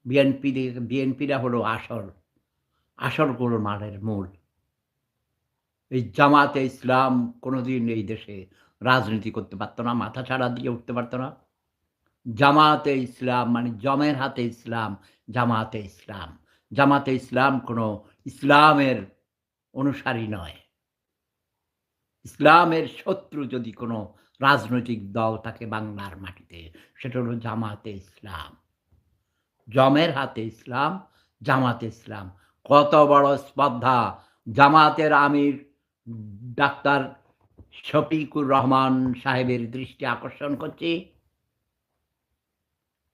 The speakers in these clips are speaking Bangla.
বিএনপিরা হলো আসল গোলমালের মূল। এই জামাতে ইসলাম কোনোদিন এই দেশে রাজনীতি করতে পারত না, মাথাচাড়া দিয়ে উঠতে পারত না। জামাতে ইসলাম মানে জমের হাতে ইসলাম, জামাতে ইসলাম। জামাতে ইসলাম কোনো ইসলামের অনুসারী নয়। ইসলামের শত্রু যদি কোনো রাজনৈতিক দল থাকে বাংলার মাটিতে, সেটা হলো জামাতে ইসলাম। জমের হাতে ইসলাম, জামাতে ইসলাম। কত বড় স্পর্ধা! জামাতের আমির ডাক্তার শফিকুর রহমান সাহেবের দৃষ্টি আকর্ষণ করছি।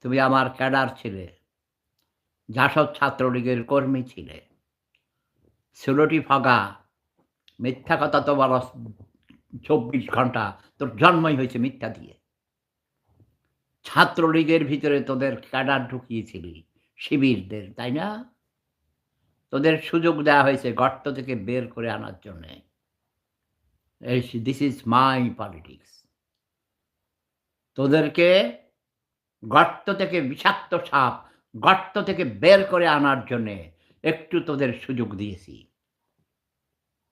তুমি আমার ক্যাডার ছিলে। জাসদ ছাত্রলীগের কর্মী ছিলে। ১৬টি ফগা, মিথ্যা কথা তো বলস ২৪ ঘন্টা। তোর জন্মই হয়েছে মিথ্যা দিয়ে। ছাত্রলীগের ভিতরে তোদের ক্যাডার ঢুকিয়েছিলি, শিবিরদের, তাই না? তোদের সুযোগ দেওয়া হয়েছে গর্ত থেকে বের করে আনার জন্যে। This is my politics. তোদেরকে গর্ত থেকে বিষাক্ত সাপ, গর্ত থেকে বের করে আনার জন্যে একটু তোদের সুযোগ দিয়েছি।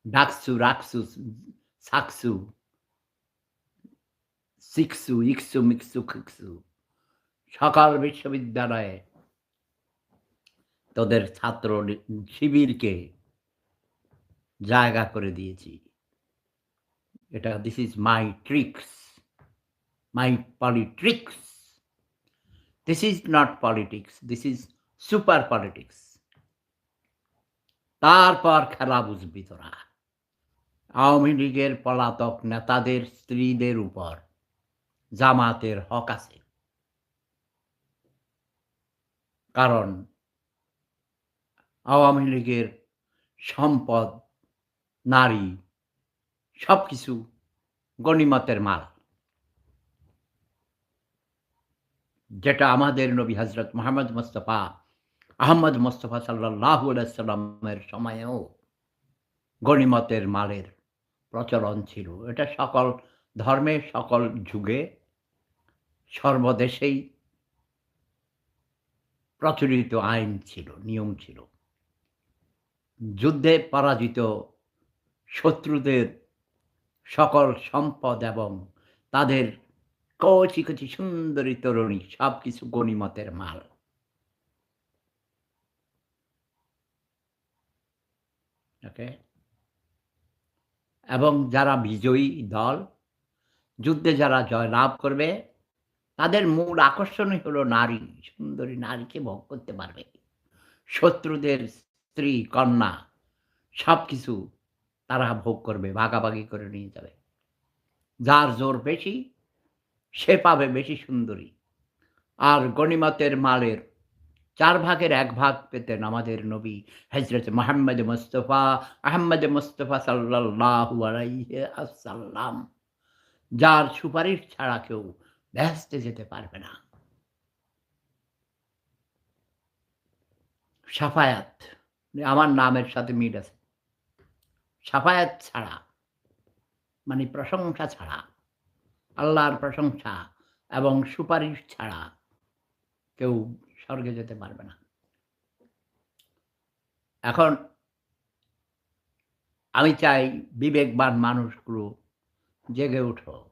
ডাকসু, রাকসু, সাকসু, সিকসু, ইকসু, মিকসু, খিকসু সকল বিশ্ববিদ্যালয়ে তোদের ছাত্র শিবিরকে জায়গা করে দিয়েছি। এটা this is my tricks, my politricks. This is not politics, this is super politics. তারপর খেলা বুঝবি তোরা। আওয়ামী লীগের পলাতক নেতাদের স্ত্রীদের উপর জামাতের হক আছে। কারণ আওয়ামী লীগের সম্পদ, নারী সবকিছু গনিমতের মাল। যেটা আমাদের নবী হযরত মুহাম্মদ মুস্তাফা আহমদ মুস্তাফা সাল্লাল্লাহু আলাইহি সাল্লামের সময়েও গনিমতের মালের প্রচলন ছিল। এটা সকল ধর্মে, সকল যুগে, সর্বদেশেই প্রচলিত আইন ছিল, নিয়ম ছিল। যুদ্ধে পরাজিত শত্রুদের সকল সম্পদ এবং তাদের কচি, কচি সুন্দরী তরুণী সবকিছু গনিমতের মাল। ওকে? এবং যারা বিজয়ী দল, যুদ্ধে যারা জয়লাভ করবে, তাদের মূল আকর্ষণই হলো নারী, সুন্দরী নারীকে ভোগ করতে পারবে। শত্রুদের স্ত্রী, কন্যা সবকিছু তারা ভোগ করবে, ভাগাভাগি করে নিয়ে যাবে। যার জোর বেশি, সে পাবে বেশি সুন্দরী। আর গনিমতের মালের ৪ ভাগের ১ ভাগ পেতেন আমাদের নবী হযরত মুহাম্মদ মুস্তাফা আহমদ মুস্তাফা সাল্লাল্লাহু আলাইহি ওয়াসাল্লাম। যার সুপারিশ ছাড়া কেউ বেহেশতে যেতে পারবে না। শাফায়াত, আমার নামের সাথে মিল আছে। শাফায়াত ছাড়া মানে প্রশংসা ছাড়া, আল্লাহর প্রশংসা এবং সুপারিশ ছাড়া কেউ স্বর্গে যেতে পারবে না। এখন আমি চাই বিবেকবান মানুষগুলো জেগে উঠো।